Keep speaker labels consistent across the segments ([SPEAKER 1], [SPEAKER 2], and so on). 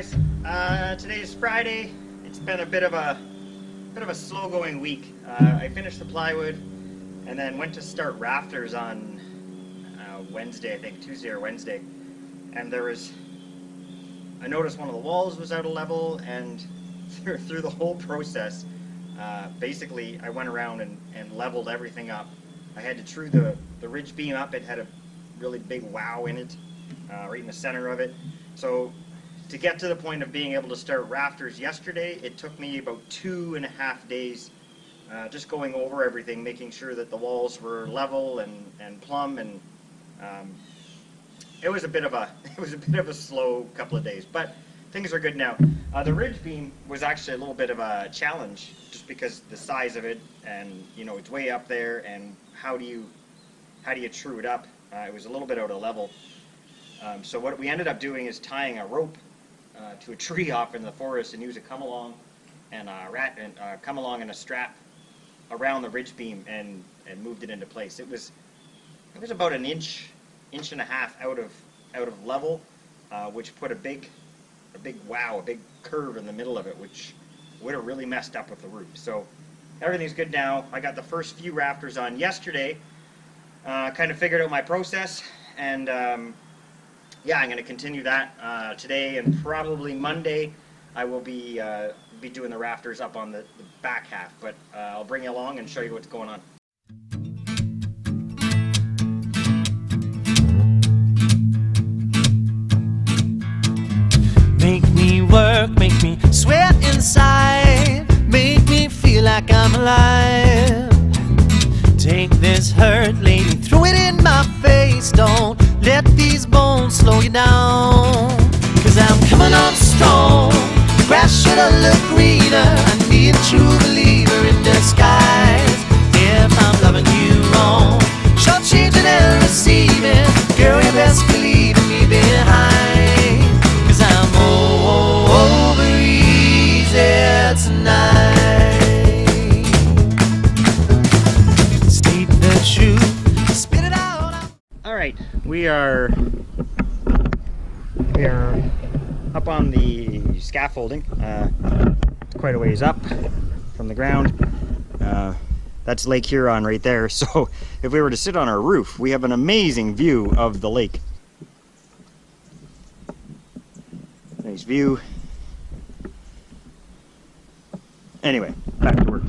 [SPEAKER 1] guys, today is Friday. It's been a bit of a slow going week. I finished the plywood and then went to start rafters on Wednesday, I think Tuesday or Wednesday, and I noticed one of the walls was out of level, and through the whole process, basically I went around and leveled everything up. I had to true the ridge beam up. It had a really big wow in it, right in the center of it. So to get to the point of being able to start rafters yesterday, it took me about 2.5 days, just going over everything, making sure that the walls were level and plumb, and it was a bit of a slow couple of days, but things are good now. The ridge beam was actually a little bit of a challenge, just because the size of it, and it's way up there, and how do you true it up? It was a little bit out of level. So what we ended up doing is tying a rope to a tree off in the forest, and use a come along and a strap around the ridge beam, and moved it into place. It was about an inch and a half out of level, which put a big curve in the middle of it, which would have really messed up with the roof. So everything's good now. I got the first few rafters on yesterday. Kind of figured out my process, and yeah, I'm going to continue that today, and probably Monday I will be doing the rafters up on the back half, but I'll bring you along and show you what's going on.
[SPEAKER 2] Make me work, make me sweat inside, make me feel like I'm alive. Take this hurt, lady, throw it in my face. Don't let these bones slow you down, 'cause I'm coming on strong. The grass should have looked greener. I need a true believer in disguise. If I'm loving you wrong, short-changing and receiving, girl, you best be leaving me behind, 'cause I'm over easy tonight.
[SPEAKER 1] Alright, we are up on the scaffolding. It's quite a ways up from the ground. That's Lake Huron right there, so if we were to sit on our roof, we have an amazing view of the lake. Nice view. Anyway, back to work.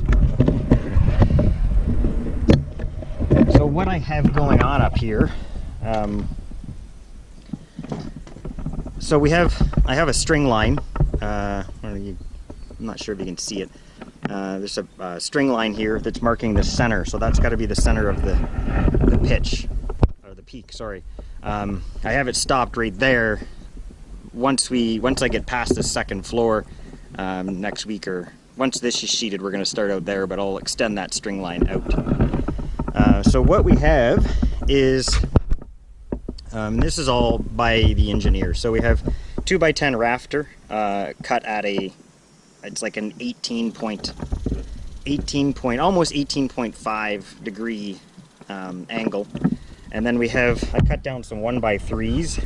[SPEAKER 1] So what I have going on up here, so I have a string line. I'm not sure if you can see it. There's a string line here that's marking the center, so that's got to be the center of the pitch, or the peak, sorry. I have it stopped right there. Once I get past the second floor next week, or once this is sheeted, we're going to start out there, but I'll extend that string line out. So what we have is, this is all by the engineer. So we have 2x10 rafter cut at it's like an almost 18.5 degree angle. And then I cut down some 1x3s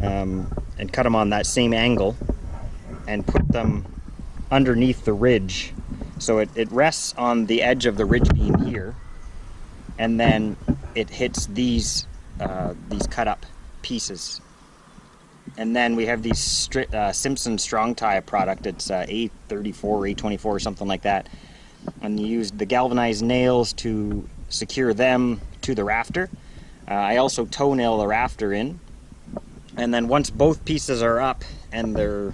[SPEAKER 1] and cut them on that same angle and put them underneath the ridge. So it rests on the edge of the ridge beam here, and then it hits these cut up pieces. And then we have these Simpson strong tie product. It's A34, A24, or something like that. And you use the galvanized nails to secure them to the rafter. I also toe nail the rafter in. And then once both pieces are up and they're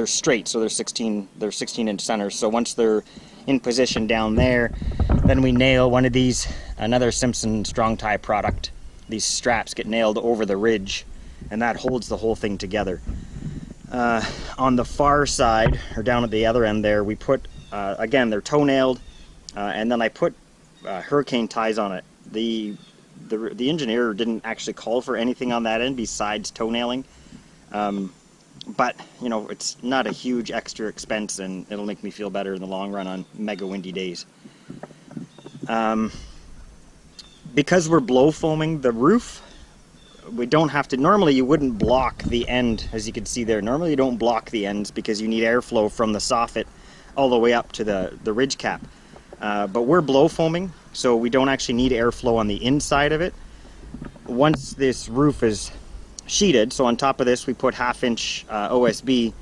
[SPEAKER 1] straight, so they're 16-inch centers. So once they're in position down there, then we nail one of these, another Simpson strong tie product. These straps get nailed over the ridge, and that holds the whole thing together. On the far side, or down at the other end there, we put, again, they're toe nailed, and then I put hurricane ties on it. The engineer didn't actually call for anything on that end besides toe nailing. But, it's not a huge extra expense, and it'll make me feel better in the long run on mega windy days. Because we're blow foaming the roof, we don't have to, normally you wouldn't block the end, as you can see there. Normally you don't block the ends because you need airflow from the soffit all the way up to the ridge cap. But we're blow foaming, so we don't actually need airflow on the inside of it. Once this roof is sheeted, so on top of this we put 1/2 inch OSB,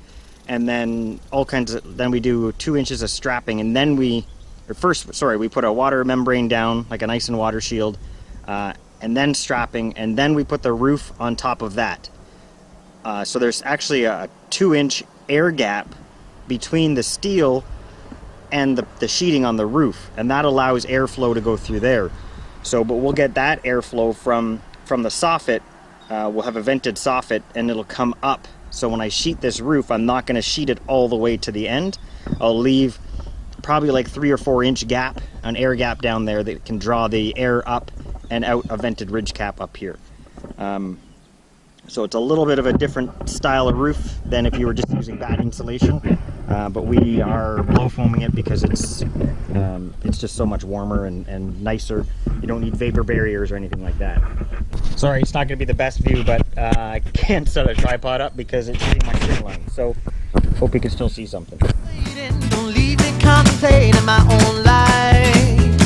[SPEAKER 1] and then then we do 2 inches of strapping, and then we put a water membrane down, like an ice and water shield, and then strapping, and then we put the roof on top of that. So there's actually a 2-inch air gap between the steel and the sheeting on the roof, and that allows airflow to go through there. So, but we'll get that airflow from the soffit. We'll have a vented soffit, and it'll come up. So when I sheet this roof, I'm not going to sheet it all the way to the end. I'll leave probably like 3 or 4 inch gap, an air gap down there that can draw the air up and out a vented ridge cap up here. So it's a little bit of a different style of roof than if you were just using bad insulation, but we are blow foaming it because it's just so much warmer and nicer. You don't need vapor barriers or anything like that. Sorry, it's not going to be the best view, but I can't set a tripod up because it's hitting my tree line. So hope you can still see something.
[SPEAKER 2] Don't leave me contemplating my own life.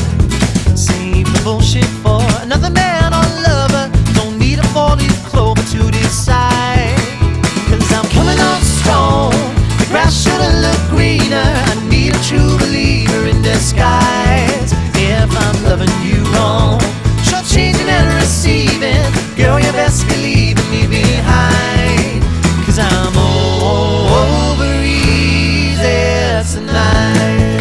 [SPEAKER 2] Save the bullshit for another man or lover. Don't need a 4-leaf clover to decide. Cause I'm coming on strong. The grass should've looked greener. I need a true believer in disguise. If I'm loving you wrong, short changing and receiving, girl, you best be leaving me behind. Cause I'm over easy tonight.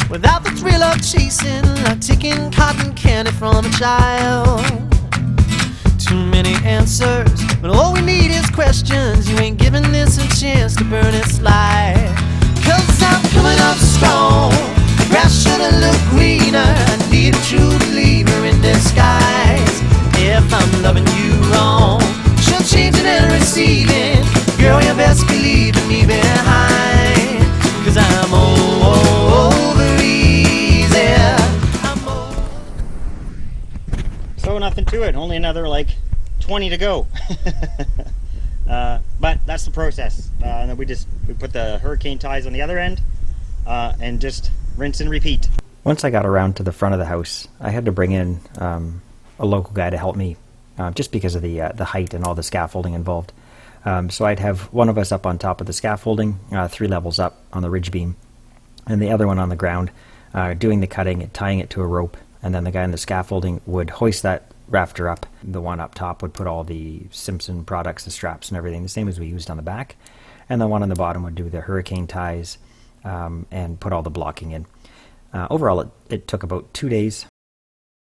[SPEAKER 2] Without the thrill of chasing, like taking cotton candy from a child. Too many answers, when all we need is questions. You ain't giving this a chance to burn its light. Cause I'm coming up strong. The grass should've looked greener. I need a true believer in disguise. If I'm loving you wrong, she'll changing and receiving, girl, you best be leaving me behind. Cause I'm over easy.
[SPEAKER 1] So nothing to it, only another like 20 to go. But that's the process. And then we put the hurricane ties on the other end, and just rinse and repeat.
[SPEAKER 3] Once I got around to the front of the house, I had to bring in a local guy to help me, just because of the height and all the scaffolding involved. So I'd have one of us up on top of the scaffolding, 3 levels up on the ridge beam, and the other one on the ground, doing the cutting, tying it to a rope, and then the guy in the scaffolding would hoist that rafter up. The one up top would put all the Simpson products, the straps and everything, the same as we used on the back, and the one on the bottom would do the hurricane ties, and put all the blocking in. Overall, it took about 2 days